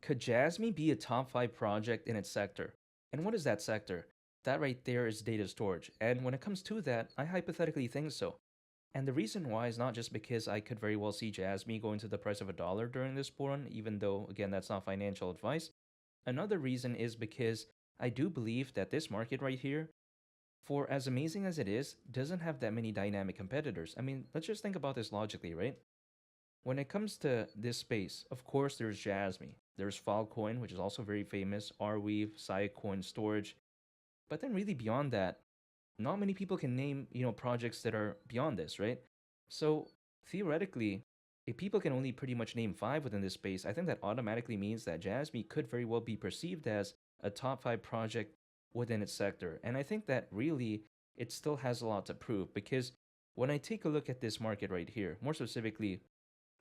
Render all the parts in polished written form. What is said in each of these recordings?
Could Jasmy be a top 5 project in its sector? And what is that sector? That right there is data storage. And when it comes to that, I hypothetically think so. And the reason why is not just because I could very well see Jasmy going to the price of $1 during this bull run, even though, again, that's not financial advice. Another reason is because I do believe that this market right here, for as amazing as it is, doesn't have that many dynamic competitors. I mean, let's just think about this logically, right? When it comes to this space, of course, there's Jasmy, there's Filecoin, which is also very famous, Arweave, Coin Storage. But then, really, beyond that, not many people can name projects that are beyond this, right? So theoretically, if people can only pretty much name five within this space, I think that automatically means that Jasmy could very well be perceived as a top five project within its sector. And I think that really it still has a lot to prove because when I take a look at this market right here, more specifically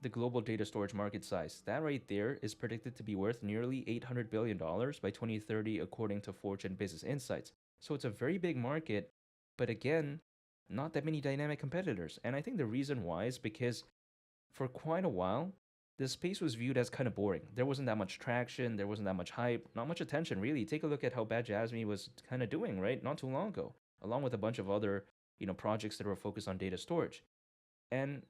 the global data storage market size, that right there is predicted to be worth nearly $800 billion by 2030, according to Fortune Business Insights. So it's a very big market, but again, not that many dynamic competitors. And I think the reason why is because for quite a while, this space was viewed as kind of boring. There wasn't that much traction, there wasn't that much hype, not much attention really. Take a look at how bad Jasmy was kind of doing, right? Not too long ago, along with a bunch of other, projects that were focused on data storage. And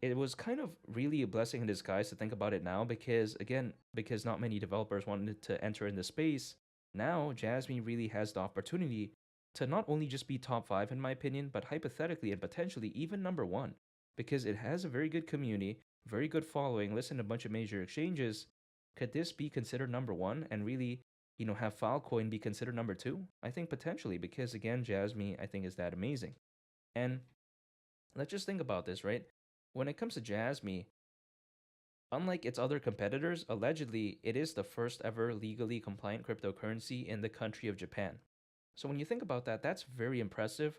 it was kind of really a blessing in disguise to think about it now because again, because not many developers wanted to enter in the space, now Jasmine really has the opportunity to not only just be top 5 in my opinion, but hypothetically and potentially even number 1 because it has a very good community, very good following, listen to a bunch of major exchanges. Could this be considered number 1 and really, have Filecoin be considered number 2? I think potentially because again, Jasmine I think is that amazing. And let's just think about this, right? When it comes to Jasmy, unlike its other competitors, allegedly it is the first ever legally compliant cryptocurrency in the country of Japan. So when you think about that, that's very impressive.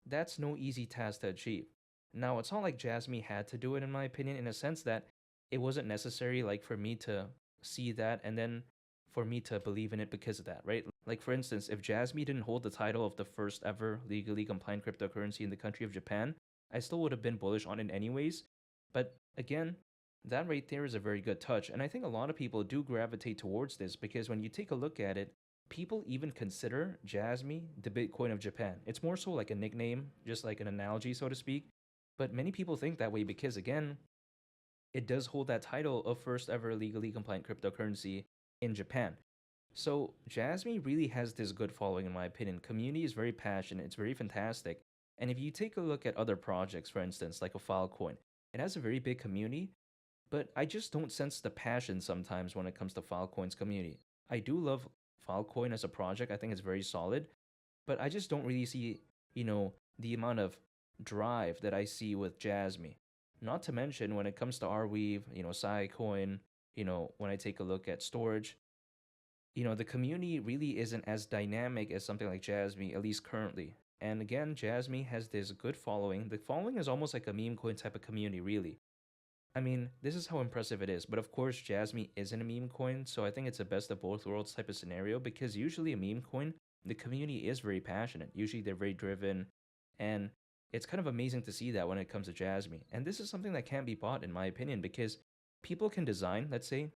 That's no easy task to achieve. Now, it's not like Jasmy had to do it, in my opinion, in a sense that it wasn't necessary, like, for me to see that and then for me to believe in it because of that, right? Like, for instance, if Jasmy didn't hold the title of the first ever legally compliant cryptocurrency in the country of Japan, I still would have been bullish on it anyways. But again, that right there is a very good touch. And I think a lot of people do gravitate towards this because when you take a look at it, people even consider Jasmy the Bitcoin of Japan. It's more so like a nickname, just like an analogy, so to speak. But many people think that way because, again, it does hold that title of first ever legally compliant cryptocurrency in Japan. So Jasmy really has this good following in my opinion. Community is very passionate, it's very fantastic. And if you take a look at other projects, for instance, like a Filecoin, it has a very big community, but I just don't sense the passion sometimes when it comes to Filecoin's community. I do love Filecoin as a project, I think it's very solid, but I just don't really see, the amount of drive that I see with Jasmy. Not to mention when it comes to Arweave, Coin, when I take a look at storage, the community really isn't as dynamic as something like Jasmy, at least currently. And again, Jasmy has this good following. The following is almost like a meme coin type of community, really. I mean, this is how impressive it is. But of course, Jasmy isn't a meme coin, so I think it's a best of both worlds type of scenario because usually a meme coin, the community is very passionate. Usually they're very driven, and it's kind of amazing to see that when it comes to Jasmy. And this is something that can't be bought, in my opinion, because people can design, let's say,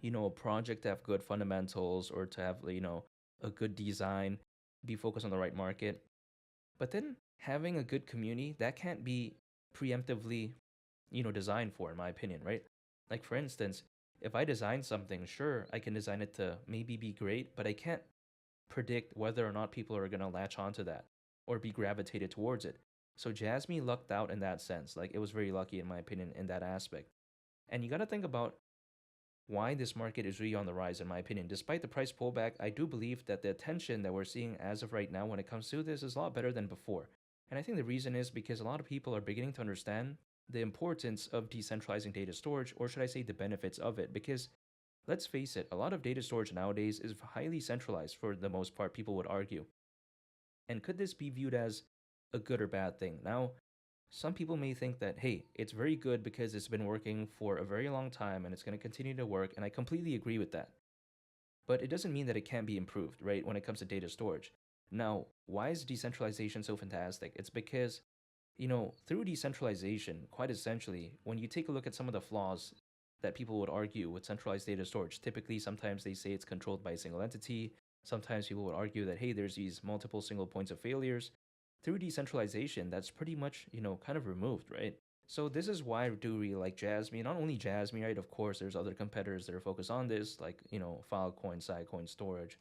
a project to have good fundamentals or to have, a good design, be focused on the right market. But then having a good community, that can't be preemptively, designed for, in my opinion, right? Like, for instance, if I design something, sure, I can design it to maybe be great, but I can't predict whether or not people are going to latch onto that or be gravitated towards it. So Jasmy lucked out in that sense. Like, it was very lucky, in my opinion, in that aspect. And you got to think about why this market is really on the rise, in my opinion. Despite the price pullback, I do believe that the attention that we're seeing as of right now when it comes to this is a lot better than before. And I think the reason is because a lot of people are beginning to understand the importance of decentralizing data storage, or should I say the benefits of it. Because let's face it, a lot of data storage nowadays is highly centralized for the most part, people would argue. And could this be viewed as a good or bad thing? Now, some people may think that, hey, it's very good because it's been working for a very long time and it's going to continue to work, and I completely agree with that. But it doesn't mean that it can't be improved, right, when it comes to data storage. Now, why is decentralization so fantastic? It's because, through decentralization, quite essentially, when you take a look at some of the flaws, that people would argue with centralized data storage. Typically, sometimes they say it's controlled by a single entity. Sometimes people would argue that, hey, there's these multiple single points of failures. Through decentralization, that's pretty much, kind of removed, right? So this is why I do really like Jasmy. Not only Jasmy, right? Of course, there's other competitors that are focused on this, like, Filecoin, Sidecoin storage,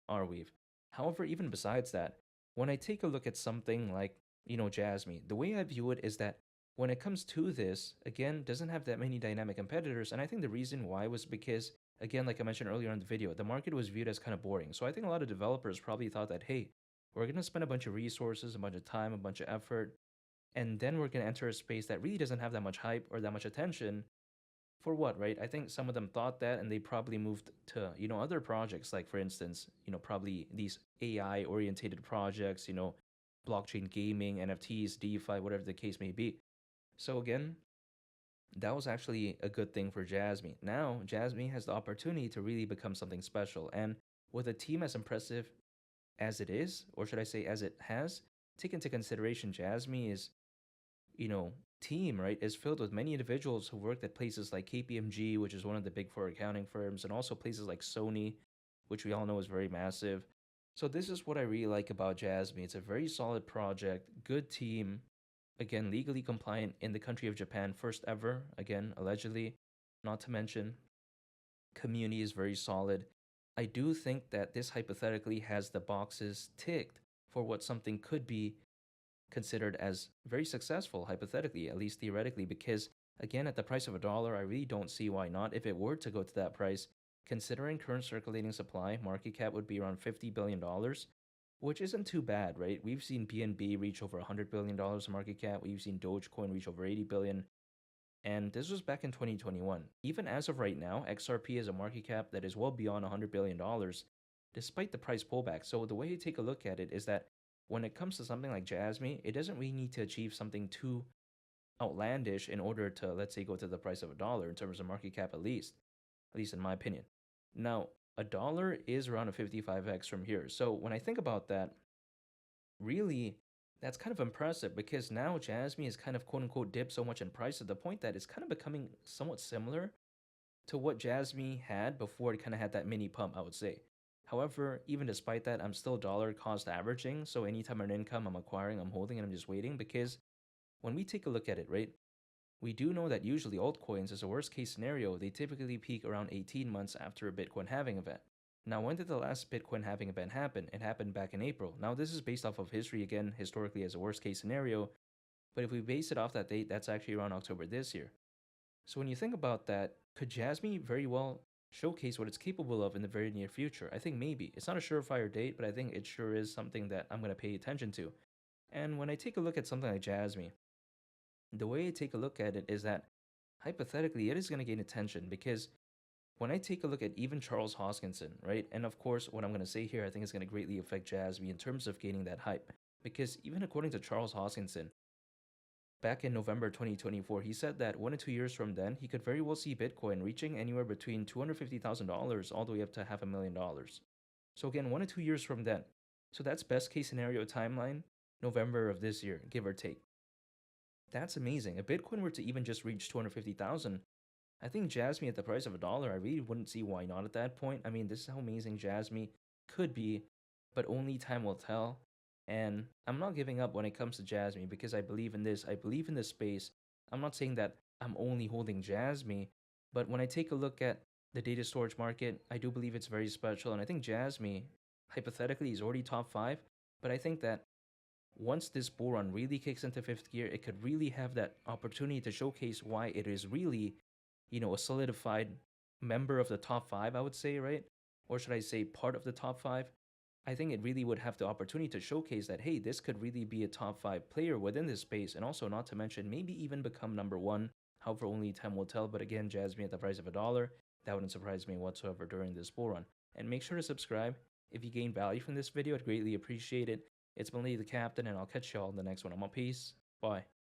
Arweave. However, even besides that, when I take a look at something like, Jasmy, the way I view it is that when it comes to this, again, doesn't have that many dynamic competitors. And I think the reason why was because, again, like I mentioned earlier in the video, the market was viewed as kind of boring. So I think a lot of developers probably thought that, hey, we're going to spend a bunch of resources, a bunch of time, a bunch of effort, and then we're going to enter a space that really doesn't have that much hype or that much attention for what, right? I think some of them thought that and they probably moved to, other projects, like for instance, probably these AI orientated projects, blockchain gaming, NFTs, DeFi, whatever the case may be. So again, that was actually a good thing for Jasmy. Now, Jasmy has the opportunity to really become something special. And with a team as impressive as it is, or should I say as it has, take into consideration Jasmy is, team, right, is filled with many individuals who worked at places like KPMG, which is one of the big four accounting firms, and also places like Sony, which we all know is very massive. So this is what I really like about Jasmy. It's a very solid project, good team, again, legally compliant in the country of Japan, first ever, again, allegedly. Not to mention, community is very solid. I do think that this hypothetically has the boxes ticked for what something could be considered as very successful, hypothetically, at least theoretically, because again, at the price of $1, I really don't see why not. If it were to go to that price, considering current circulating supply, market cap would be around $50 billion, which isn't too bad, right? We've seen BNB reach over $100 billion in market cap. We've seen Dogecoin reach over 80 billion. And this was back in 2021. Even as of right now, XRP has a market cap that is well beyond $100 billion, despite the price pullback. So the way you take a look at it is that when it comes to something like Jasmy, it doesn't really need to achieve something too outlandish in order to, let's say, go to the price of $1 in terms of market cap, at least in my opinion. Now, $1 is around a 55x from here. So when I think about that, really, that's kind of impressive because now Jasmy is kind of quote unquote dipped so much in price to the point that it's kind of becoming somewhat similar to what Jasmy had before it kind of had that mini pump, I would say. However, even despite that, I'm still dollar cost averaging. So anytime an income I'm acquiring, I'm holding and I'm just waiting because when we take a look at it, right, we do know that usually altcoins, as a worst case scenario, they typically peak around 18 months after a Bitcoin halving event. Now, when did the last Bitcoin halving event happen? It happened back in April. Now, this is based off of history, again, historically as a worst case scenario. But if we base it off that date, that's actually around October this year. So when you think about that, could Jasmy very well showcase what it's capable of in the very near future? I think maybe. It's not a surefire date, but I think it sure is something that I'm going to pay attention to. And when I take a look at something like Jasmy, the way I take a look at it is that hypothetically it is going to gain attention because when I take a look at even Charles Hoskinson, right? And of course, what I'm going to say here, I think is going to greatly affect Jasmy in terms of gaining that hype. Because even according to Charles Hoskinson, back in November 2024, he said that 1 to 2 years from then, he could very well see Bitcoin reaching anywhere between $250,000 all the way up to $500,000. So again, 1 to 2 years from then. So that's best case scenario timeline, November of this year, give or take. That's amazing. If Bitcoin were to even just reach 250,000, I think Jasmy at the price of $1, I really wouldn't see why not at that point. I mean, this is how amazing Jasmy could be, but only time will tell. And I'm not giving up when it comes to Jasmy because I believe in this. I believe in this space. I'm not saying that I'm only holding Jasmy, but when I take a look at the data storage market, I do believe it's very special. And I think Jasmy, hypothetically, is already top five. But I think that once this bull run really kicks into fifth gear, it could really have that opportunity to showcase why it is really, a solidified member of the top five, I would say, right? Or should I say part of the top five? I think it really would have the opportunity to showcase that, hey, this could really be a top five player within this space, and also not to mention maybe even become number one. However, only time will tell. But again, Jasmy at the price of $1, that wouldn't surprise me whatsoever during this bull run. And make sure to subscribe. If you gain value from this video, I'd greatly appreciate it. It's been Lee the Captain, and I'll catch y'all in the next one. I'm on peace. Bye.